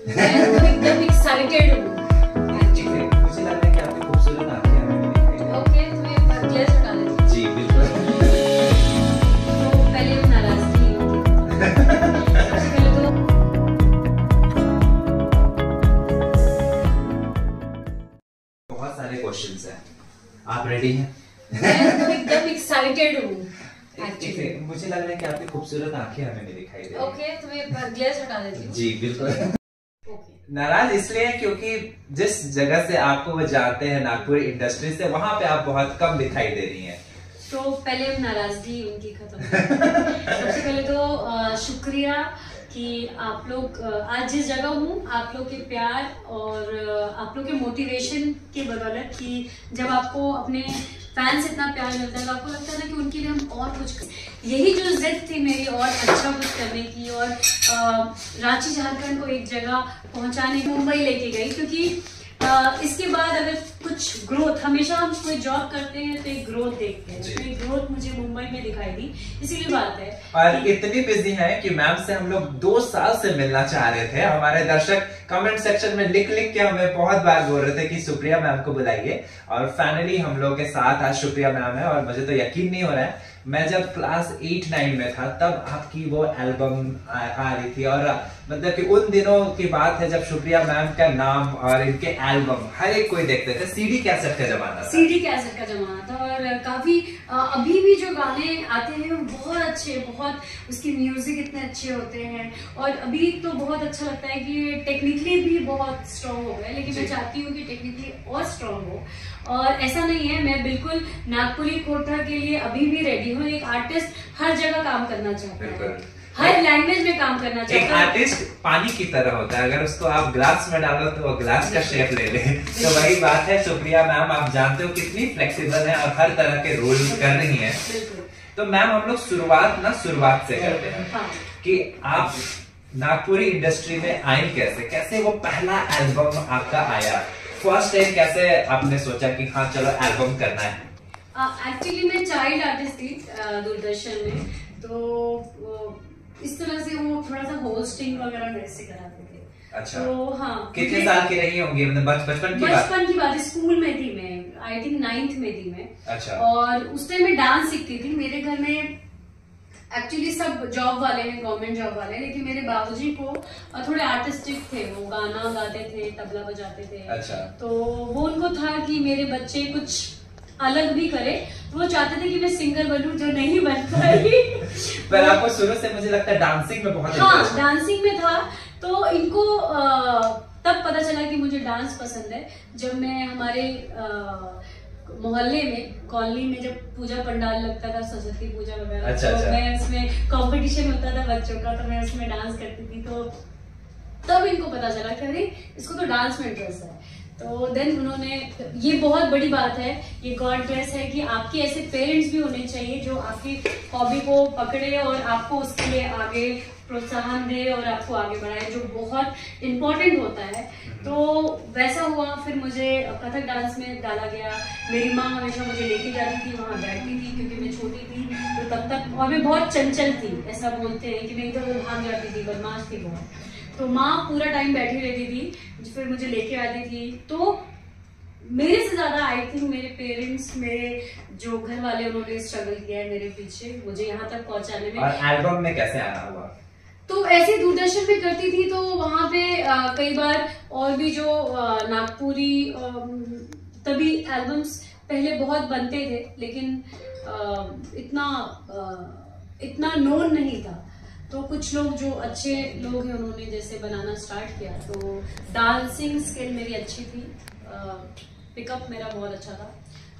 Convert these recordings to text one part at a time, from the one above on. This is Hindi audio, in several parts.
मैं तो एकदम एक्साइटेड हूँ। मुझे लग रहा है कि आपकी खूबसूरत आंखें हमें भी दिखाई दे रही हैं। ओके, तुम्हें ग्लेस हटा देती जी बिल्कुल। तो पहले हम नाराजगी सबसे पहले तो बहुत सारे क्वेश्चंस हैं, आप रेडी हैं? मैं तो एकदम एक्साइटेड हूँ। मुझे लग रहा है कि आपकी खूबसूरत आंखें हमें भी दिखाई दे रही हैं। ओके, तुम्हें ग्लेस हटा देती हूँ। जी बिल्कुल। ओके। नाराज इसलिए क्योंकि जिस जगह से आपको वो जानते हैं, नागपुर इंडस्ट्री से, वहां पे आप बहुत कम दिखाई दे रही हैं। तो पहले हम नाराजगी उनकी खत्म सबसे पहले तो शुक्रिया कि आप लोग आज जिस जगह हूँ, आप लोग के प्यार और आप लोग के मोटिवेशन के बदौलत कि जब आपको अपने फैंस इतना प्यार मिलता है तो आपको लगता है ना कि उनके लिए हम और कुछ करें। यही जो जिद थी मेरी और अच्छा कुछ करने की और रांची झारखंड को एक जगह पहुंचाने, मुंबई लेके गई क्योंकि इसके बाद अगर कुछ ग्रोथ, हमेशा हम कोई जॉब करते हैं तो एक ग्रोथ देखते हैं, तो एक ग्रोथ मुझे मुंबई में दिखाई दी, इसीलिए बात है। और इतनी बिजी है कि मैम से हम लोग 2 साल से मिलना चाह रहे थे। हमारे दर्शक कमेंट सेक्शन में लिख लिख के हमें बहुत बार बोल रहे थे कि सुप्रिया मैम को बुलाइए, और फाइनली हम लोग के साथ आज सुप्रिया मैम है। और मुझे तो यकीन नहीं हो रहा है, मैं जब क्लास 8-9 में था तब आपकी वो एल्बम आ रही थी, और मतलब कि उन दिनों की बात है जब सुप्रिया मैम का नाम और इनके एल्बम हर एक कोई देखते थे। सीडी कैसेट का जमाना था। सीडी कैसेट का जमाना था और काफी अभी भी जो गाने आते हैं वो बहुत अच्छे, बहुत उसकी म्यूजिक इतने अच्छे होते हैं और अभी तो बहुत अच्छा लगता है कि टेक्निकली भी बहुत स्ट्रॉन्ग हो गए, लेकिन मैं चाहती हूँ कि टेक्निकली और स्ट्रॉन्ग हो। और ऐसा नहीं है, मैं बिल्कुल नागपुरी खोटा के लिए अभी भी रेडी हूँ। एक आर्टिस्ट हर जगह काम करना चाहता है, हर लैंग्वेज में काम करना चाहता है। एक आर्टिस्ट पानी की तरह होता है, अगर उसको आप ग्लास में डालो तो वो ग्लास का शेप ले ले। तो वही बात है, सुप्रिया मैम आप जानते हो कितनी फ्लेक्सिबल है और हर तरह के रोल कर रही हैं। तो मैम हम लोग शुरुआत से करते हैं। हाँ। कि आप नागपुरी इंडस्ट्री में आई कैसे वो पहला एल्बम आपका आया, फर्स्ट टाइम कैसे आपने सोचा कि हाँ चलो एल्बम करना है? एक्चुअली मैं चाइल्ड आर्टिस्ट थी दूरदर्शन में, तो इस तरह से वो थोड़ा सा होस्टिंग वगैरह मेरे से कराते थे। अच्छा। तो हाँ, कितने साल की रही होंगी? बचपन की बात? स्कूल में थी मैं, आई थिंक 9th में थी मैं। अच्छा। और उस टाइम मैं डांस सीखती थी। मेरे घर में एक्चुअली सब जॉब वाले हैं, गवर्नमेंट जॉब वाले हैं, लेकिन मेरे बाबूजी को थोड़े आर्टिस्टिक थे, वो गाना गाते थे, तबला बजाते थे। अच्छा। तो वो उनको था कि मेरे बच्चे कुछ अलग भी करे, तो वो चाहते थे कि मैं सिंगर बनूं, जो नहीं बन पाई। पर आपको शुरू से मुझे लगता है डांसिंग में बहुत हाँ, डांसिंग में था। तो इनको तब पता चला कि मुझे डांस पसंद है जब मैं हमारे मोहल्ले में, कॉलोनी में जब पूजा पंडाल लगता था, सरस्वती पूजा वगैरह। अच्छा, तो मैं उसमें कंपटीशन होता था बच्चों का, तो मैं उसमें डांस करती थी। तो तब इनको पता चला कि अरे इसको तो डांस में इंटरेस्ट है। तो देन उन्होंने, ये बहुत बड़ी बात है, ये गॉड ब्लेस है कि आपके ऐसे पेरेंट्स भी होने चाहिए जो आपकी हॉबी को पकड़े और आपको उसके लिए आगे प्रोत्साहन दे और आपको आगे बढ़ाए, जो बहुत इम्पोर्टेंट होता है। तो वैसा हुआ, फिर मुझे कथक डांस में डाला गया। मेरी माँ हमेशा मुझे लेके जाती थी, वहाँ बैठती थी क्योंकि मैं छोटी थी तो तब तक, और मैं बहुत चंचल थी, ऐसा बोलते हैं कि मैं इधर उधर भाग जाती थी, बदमाश थी बहुत। तो माँ पूरा टाइम बैठी रहती थी, फिर मुझे लेके आती थी। तो मेरे से ज्यादा आई थिंक मेरे पेरेंट्स, मेरे जो घर वाले, उन्होंने स्ट्रगल किया है मेरे पीछे, मुझे यहाँ तक पहुंचाने में। और एल्बम में कैसे आना हुआ? तो ऐसे दूरदर्शन पे करती थी, तो वहां पे कई बार और भी जो नागपुरी, तभी एल्बम्स पहले बहुत बनते थे, लेकिन इतना नोन नहीं था। तो कुछ लोग जो अच्छे लोग हैं उन्होंने जैसे बनाना स्टार्ट किया। तो डांसिंग स्किल मेरी अच्छी थी, पिकअप मेरा बहुत अच्छा था,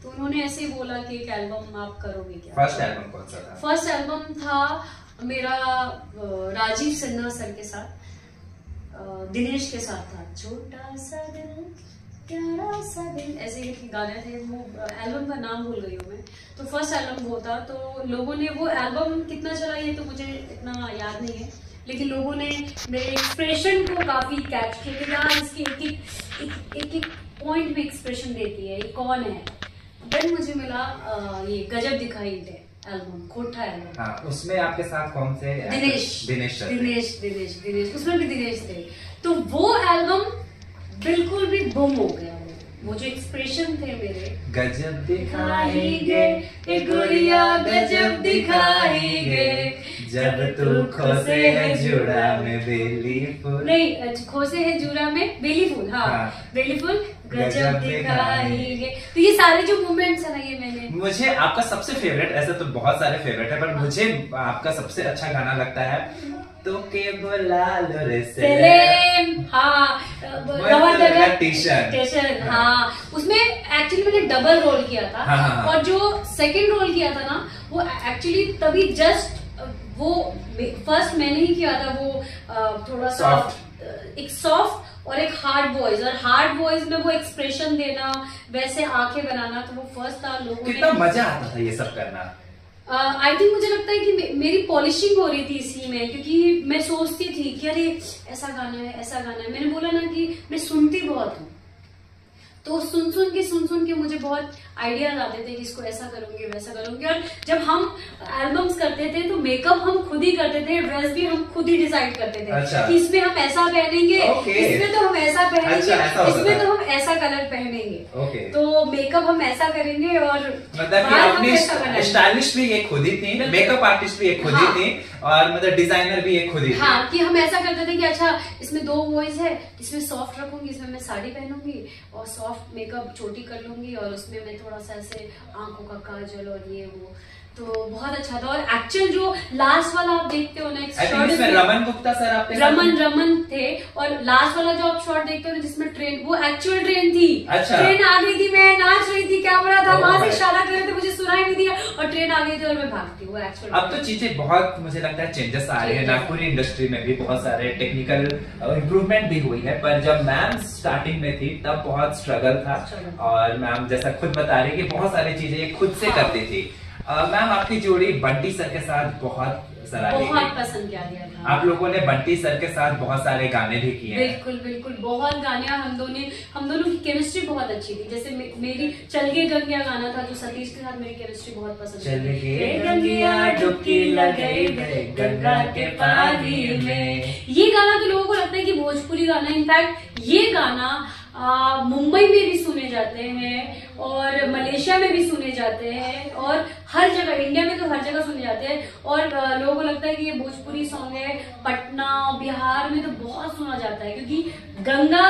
तो उन्होंने ऐसे ही बोला कि एक एल्बम आप करोगे क्या? फर्स्ट एल्बम कौन सा था? फर्स्ट एल्बम था मेरा राजीव सिन्हा सर के साथ, दिनेश के साथ था। छोटा सा दिल, प्यारा सा दिल, ऐसे ही गाने थे। वो एल्बम का नाम भूल गई हूँ मैं। तो फर्स्ट एल्बम वो था। तो लोगों ने, वो एल्बम कितना चला ये तो मुझे इतना याद नहीं है, लेकिन लोगों ने मेरे एक्सप्रेशन को काफी कैच किया कि यार इसकी एक पॉइंट में एक्सप्रेशन देती है, ये कौन है। देन मुझे मिला ये गजब दिखाई दे एल्बम, खोटा एल्बम। हाँ, उसमें आपके साथ कौन से? दिनेश, उसमें भी दिनेश थे। तो वो एल्बम बिल्कुल भी गुम हो गया। वो जो एक्सप्रेशन थे मेरे, गजब दिखाएंगे गुड़िया गजब दिखाएंगे, जब तू खोसे है जुड़ा में बेली फूल, नहीं खोसे है जुड़ा में बेली फूल, हाँ बेली फूल गजब दिखाएंगे। तो ये सारे जो मूवमेंट्स है ना, ये मैंने, मुझे आपका सबसे फेवरेट, ऐसे तो बहुत सारे फेवरेट है, पर मुझे आपका सबसे अच्छा गाना लगता है तो के बोला लो रे सेलेम, हाँ टीशर्ट, हाँ उसमें एक्चुअली मैंने डबल रोल किया था। हाँ। और जो सेकंड रोल किया था ना, वो एक्चुअली तभी जस्ट वो फर्स्ट मैंने ही किया था, वो थोड़ा सा एक सॉफ्ट और एक हार्ड वॉइस, और हार्ड वॉइस में वो एक्सप्रेशन देना, वैसे आंखें बनाना, तो वो फर्स्ट था। लोगों कितना मजा आता था ये सब करना। आई थिंक मुझे लगता है कि मेरी पॉलिशिंग हो रही थी इसी में, क्योंकि मैं सोचती थी कि अरे ऐसा गाना है, ऐसा गाना है। मैंने बोला ना कि मैं सुनती बहुत हूँ, तो सुन सुन के मुझे बहुत आइडियाज आते थे कि इसको ऐसा करूंगी, वैसा करूंगी। और जब हम एल्बम्स करते थे तो मेकअप हम खुद ही करते थे, ड्रेस भी हम खुद ही डिसाइड करते थे। अच्छा। कि इसमें हम ऐसा पहनेंगे, इसमें तो हम ऐसा पहनेंगे, इसमें तो हम ऐसा कलर पहनेंगे, तो मेकअप हम ऐसा करेंगे। और मतलब कि अपनी स्टाइलिश भी एक खुद ही थी, मेकअप आर्टिस्ट भी एक खुद ही थी, और मतलब डिजाइनर भी एक खुद ही थी। हाँ, कि हम ऐसा करते थे कि अच्छा इसमें 2 वॉइस है, इसमें सॉफ्ट रखूंगी, इसमें मैं साड़ी पहनूंगी और सॉफ्ट मेकअप छोटी कर लूंगी, और उसमें मैं थोड़ा सा ऐसे आंखों का काजल और ये वो, तो बहुत अच्छा था। और एक्चुअल जो लास्ट वाला आप देखते हो ना, रमन गुप्ता सर आपके रमन थे, और लास्ट वाला जो आप शॉट देखते हो ना जिसमें ट्रेन, वो एक्चुअल ट्रेन थी। अच्छा। ट्रेन आ गई थी, मैं नाच रही थी, कैमरा था वहां से इशारा कर रहे थे, मुझे सुनाई नहीं दिया, और ट्रेन आ गई थी और मैं भागती। वो एक्चुअल। अब तो चीजें बहुत, मुझे लगता है चेंजेस आ रहे हैं, नागपुरी इंडस्ट्री में भी बहुत सारे टेक्निकल इम्प्रूवमेंट भी हुई है, पर जब मैम स्टार्टिंग में थी तब बहुत स्ट्रगल था। और मैम जैसा खुद बता रही कि बहुत सारी चीजें खुद से करती थी। मैम आपकी जोड़ी बंटी सर के साथ बहुत सराही, बहुत पसंद किया गया था। आप लोगों ने बंटी सर के साथ बहुत सारे गाने भी किए हैं। बिल्कुल बिल्कुल, बहुत गाने। हम दोनों की केमिस्ट्री बहुत अच्छी थी। जैसे मेरी चल गे गंगिया गाना था, जो सतीश के साथ मेरी केमिस्ट्री बहुत पसंद थी। चल गे गंगिया डुबकी लगाई गंगा के पानी में, ये गाना तो लोगों को लगता है कि भोजपुरी गाना, इनफैक्ट ये गाना मुंबई में भी सुने जाते हैं और मलेशिया में भी सुने जाते हैं, और हर जगह, इंडिया में तो हर जगह सुने जाते हैं। और लोगों को लगता है कि ये भोजपुरी सॉन्ग है, पटना बिहार में तो बहुत सुना जाता है, क्योंकि गंगा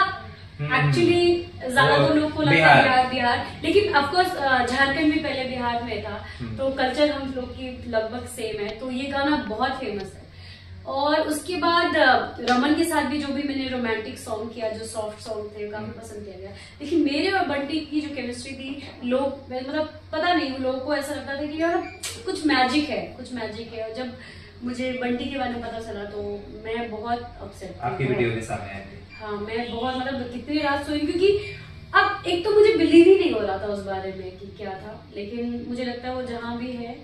एक्चुअली ज्यादा तो लोग को लगता है बिहार, लेकिन ऑफकोर्स झारखंड भी पहले बिहार में था, तो कल्चर हम लोग की लगभग सेम है। तो ये गाना बहुत फेमस है। और उसके बाद रमन के साथ भी जो भी मैंने रोमांटिक सॉन्ग किया, जो सॉफ्ट सॉन्ग थे, काफी पसंद किया गया। लेकिन मेरे और बंटी की जो केमिस्ट्री थी, लोग मतलब पता नहीं, लोगों को ऐसा लगता था कि यार कुछ मैजिक है, कुछ मैजिक है। और जब मुझे बंटी के बारे में पता चला तो मैं बहुत अपसेट, आपकी वीडियो के सामने आई थी। हाँ, मैं बहुत, मतलब कितनी रात सोई, क्योंकि अब एक तो मुझे बिलीव ही नहीं हो रहा था उस बारे में कि क्या था। लेकिन मुझे लगता है वो जहाँ भी है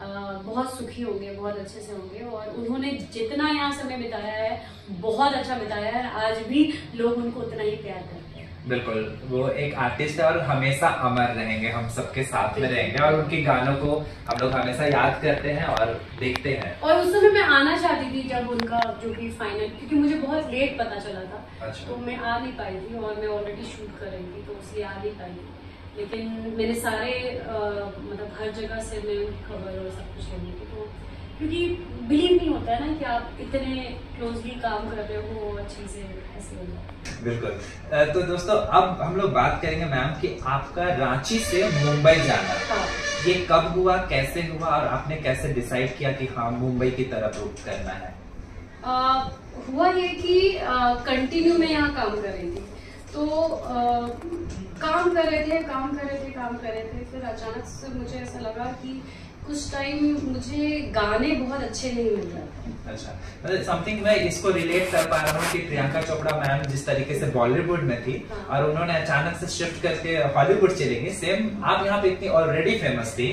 बहुत सुखी होंगे, बहुत अच्छे से होंगे, और उन्होंने जितना यहाँ समय बिताया है बहुत अच्छा बिताया है। आज भी लोग उनको उतना ही प्यार करते हैं। बिल्कुल, वो एक आर्टिस्ट है और हमेशा अमर रहेंगे, हम सबके साथ में रहेंगे, और उनके गानों को हम लोग हमेशा याद करते हैं और देखते हैं। और उस समय मैं आना चाहती थी जब उनका जो भी फाइनल, क्योंकि मुझे बहुत लेट पता चला था। अच्छा। तो मैं आ नहीं पाई थी, और मैं ऑलरेडी शूट कर रही थी, तो इसलिए आ नहीं पाई थी। लेकिन मैंने सारे मतलब हर जगह से मैं उनकी खबर और सब कुछ लेनी थी, तो क्योंकि बिलीव नहीं होता है ना कि आप इतने क्लोजली काम कर रहे हो और चीजें ऐसे हो जाए। बिल्कुल। तो दोस्तों, अब हम लोग बात करेंगे मैम कि आपका रांची से मुंबई जाना, हाँ। ये कब हुआ, कैसे हुआ, और आपने कैसे डिसाइड किया कि हाँ मुंबई की तरफ रुख करना है? हुआ ये कि कंटिन्यू मैं यहाँ काम कर रही थी, तो काम कर रहे थे, फिर अचानक से मुझे ऐसा लगा कि कुछ टाइम मुझे गाने बहुत अच्छे नहीं मिल रहे थे। अच्छा, मतलब समथिंग मैं इसको रिलेट कर पा रहा हूँ कि प्रियंका चोपड़ा मैम जिस तरीके से बॉलीवुड में थी, हाँ। और उन्होंने अचानक से शिफ्ट करके हॉलीवुड चली गई, सेम आप यहाँ पे इतनी ऑलरेडी फेमस थी,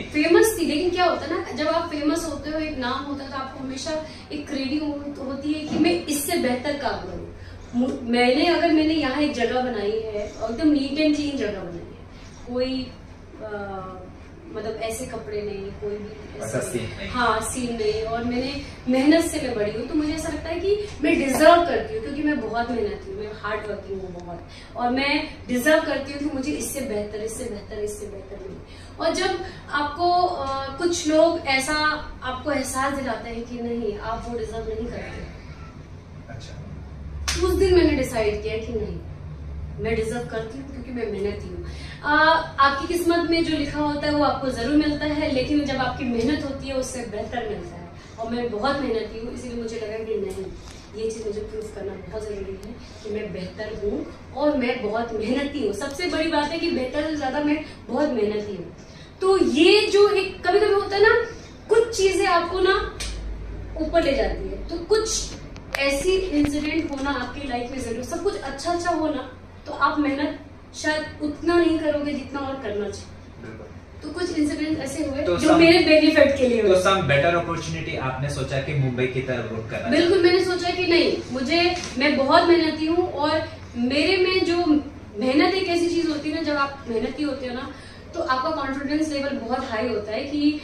लेकिन क्या होता है ना, जब आप फेमस होते हो, एक नाम होता है, तो आपको हमेशा एक क्रेडिट होती है कि मैं इससे बेहतर काम करूँ। मैंने यहाँ एक जगह बनाई है, और एकदम नीट एंड क्लीन जगह बनाई है, कोई मतलब ऐसे कपड़े नहीं, कोई भी ऐसा सीन नहीं। हाँ सीन नहीं, और मैंने मेहनत से मैं बड़ी हूँ, तो मुझे ऐसा लगता है कि मैं डिजर्व करती हूँ, क्योंकि मैं बहुत मेहनती हूँ, मैं हार्ड वर्किंग हूँ बहुत, और मैं डिजर्व करती हूँ कि मुझे इससे बेहतर, इससे बेहतर, इससे बेहतर मिले। और जब आपको कुछ लोग ऐसा आपको एहसास दिलाते हैं कि नहीं आप वो डिजर्व नहीं करते, अच्छा, उस दिन मैंने डिसाइड किया कि नहीं मैं डिजर्व करती हूँ, क्योंकि मैं मेहनती हूँ। आपकी किस्मत में जो लिखा होता है वो आपको जरूर मिलता है, लेकिन जब आपकी मेहनत होती है उससे बेहतर मिलता है, और मैं बहुत मेहनती हूँ, इसीलिए मुझे लगा कि नहीं ये चीज मुझे प्रूफ करना बहुत जरूरी है कि मैं बेहतर हूँ और मैं बहुत मेहनती हूँ। सबसे बड़ी बात है कि बेहतर से ज्यादा मैं बहुत मेहनती हूँ। तो ये जो एक कभी कभी होता है ना, कुछ चीजें आपको ना ऊपर ले जाती है, तो कुछ ऐसी इंसिडेंट होना आपकी लाइफ में जरूर, सब कुछ अच्छा अच्छा होना, तो आप मेहनत शायद उतना नहीं करोगे जितना और करना चाहिए। तो कुछ इंसिडेंट ऐसे हुए तो जो मेरे बेनिफिट के लिए हुए। तो सम बेटर अपॉर्चुनिटी आपने सोचा कि मुंबई की तरफ रुख करना? बिल्कुल, मैंने सोचा कि नहीं, मैं बहुत मेहनती हूँ, और मेरे में जो मेहनत एक ऐसी चीज होती है ना, जब आप मेहनती होते हो ना, तो आपका कॉन्फिडेंस लेवल बहुत हाई होता है कि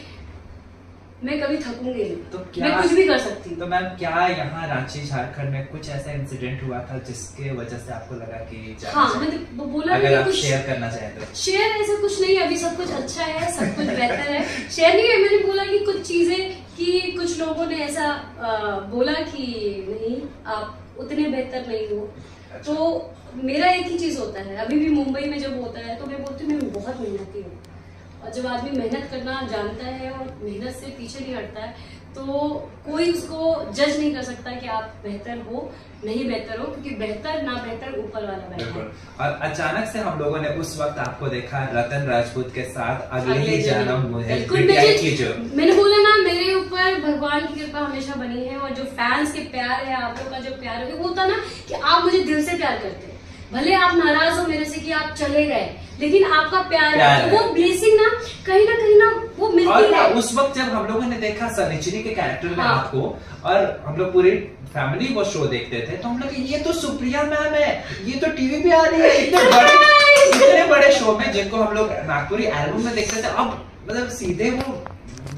मैं कभी थकूंगी नहीं, तो क्या मैं कुछ भी कर सकती हूँ। तो मैम क्या यहाँ रांची झारखंड में कुछ ऐसा इंसिडेंट हुआ था जिसके वजह से आपको लगा कि हाँ, मैंने बोला अगर आप शेयर करना चाहें तो? शेयर ऐसा कुछ नहीं, अभी सब कुछ अच्छा है, सब कुछ बेहतर है, शेयर नहीं है। मैंने बोला कि कुछ चीजें कि कुछ लोगों ने ऐसा बोला कि नहीं आप उतने बेहतर नहीं हो। अच्छा। तो मेरा एक ही चीज होता है, अभी भी मुंबई में जब होता है तो मैं बोलती हूँ मैं बहुत मेहनती हूँ, और जब आदमी मेहनत करना जानता है और मेहनत से पीछे नहीं हटता है, तो कोई उसको जज नहीं कर सकता कि आप बेहतर हो नहीं बेहतर हो, क्योंकि बेहतर ना बेहतर ऊपर वाला बैठा है। और अचानक से हम लोगों ने उस वक्त आपको देखा रतन राजपूत के साथ अगले ही जन्म मुझे जो मैंने बोला ना, मेरे ऊपर भगवान की कृपा हमेशा बनी है, और जो फैंस के प्यार है, आप लोग का जो प्यार है, वो होता ना कि आप मुझे दिल से प्यार करते हैं, भले आप नाराज हो मेरे से कि आप चले गए, लेकिन आपका प्यार है, तो वो ब्लेसिंग ना कहीं ना वो मिलती है। उस वक्त जब हम लोगों ने देखा सनिचरी के कैरेक्टर में आपको, और हम लोग पूरी फैमिली वो शो देखते थे, तो हम लोग ये तो सुप्रिया मैम है, ये तो टीवी पे आ रही है, इतने बड़े शो में जिनको हम लोग नागपुरी एल्बम में देखते थे, अब मतलब सीधे वो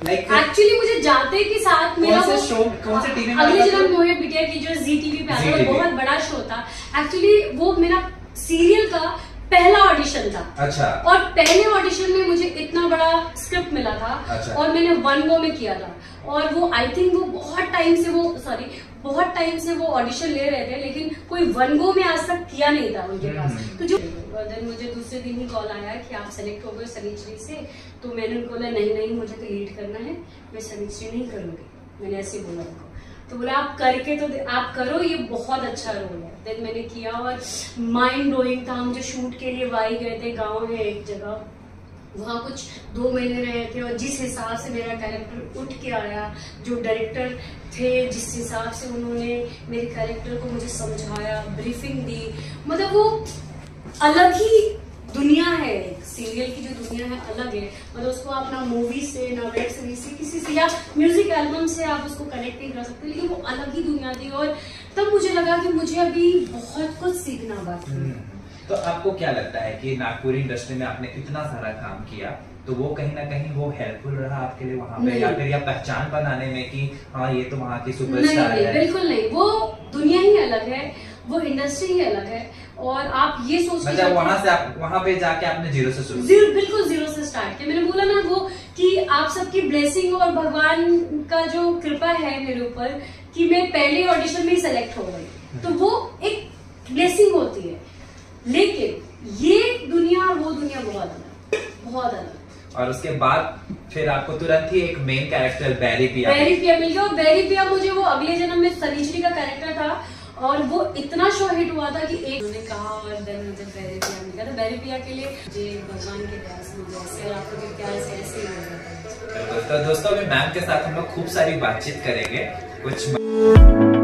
एक्चुअली मुझे जाते के साथ मेरा वो शो कौन से टीवी में अगले जन्म मोहे बिटिया की जो जी टीवी पे आता है, बहुत बड़ा शो था एक्चुअली, वो मेरा सीरियल का पहला ऑडिशन था। अच्छा। और पहले ऑडिशन में मुझे इतना बड़ा स्क्रिप्ट मिला था। अच्छा। और मैंने 1 गो में किया था, और वो आई थिंक वो बहुत टाइम से वो ऑडिशन ले रहे थे, लेकिन कोई 1 गो में आज तक किया नहीं था उनके पास। तो जो देन मुझे दूसरे दिन ही कॉल आया कि आप सेलेक्ट हो गए सनिचरी से, तो मैंने उनको बोला नहीं मुझे तो लीड करना है, मैं सनिचरी नहीं करूंगी, मैंने ऐसे बोला उनको। तो बोला आप करके तो आप करो, ये बहुत अच्छा रोल है। देन मैंने किया, और माइंड ब्लोइंग था। हम जो शूट के लिए वाई गए थे, गांव है एक जगह, वहाँ कुछ 2 महीने रहे थे, और जिस हिसाब से मेरा कैरेक्टर उठ के आया, जो डायरेक्टर थे जिस हिसाब से उन्होंने मेरे कैरेक्टर को मुझे समझाया, ब्रीफिंग दी, मतलब वो अलग ही दुनिया है। सीरियल की जो दुनिया है अलग है, मतलब उसको आप ना मूवी से, ना वेब सीरीज से, किसी से या म्यूजिक एल्बम से आप उसको कनेक्ट नहीं कर सकते, लेकिन वो अलग ही दुनिया थी। और तब मुझे लगा कि मुझे अभी बहुत कुछ सीखना बाकी है। तो आपको क्या लगता है कि नागपुरी इंडस्ट्री में आपने इतना सारा काम किया, तो वो कहीं ना कहीं वो हेल्पफुल रहा आपके लिए वहाँ पे, या फिर या पहचान बनाने में कि हाँ ये तो वहाँ की सुपरस्टार है? बिल्कुल नहीं, वो दुनिया ही अलग है, वो इंडस्ट्री ही अलग है, और आप ये सोच मतलब वहाँ से आप वहाँ पे जाके आपने जीरो से शुरू, बिल्कुल जीरो से स्टार्ट किया। मैंने बोला ना वो कि आप सबकी ब्लेसिंग और भगवान का जो कृपा है मेरे ऊपर कि मैं पहले ऑडिशन में ही सेलेक्ट हो गई, तो वो एक ब्लेसिंग होती है। लेकिन ये दुनिया वो दुनिया बहुत अलग। और उसके बाद फिर आपको तुरंत ही एक मेन कैरेक्टर बैरी पिया मिल गया, और बैरी पिया मुझे वो अगले जन्म में सनिचरी का कैरेक्टर था, और वो इतना शो हिट हुआ था कि एक उन्होंने कहा, और देन मुझे बैरी पिया मिल गया। तो बैरी पिया के लिए मुझे भगवान के प्यार से मुझे ऐसे, और आप लोग के प्यार से ऐसे ही मिल जाता है। तो दोस्तों अभी मैम के साथ हम लोग खूब सारी बातचीत करेंगे, कुछ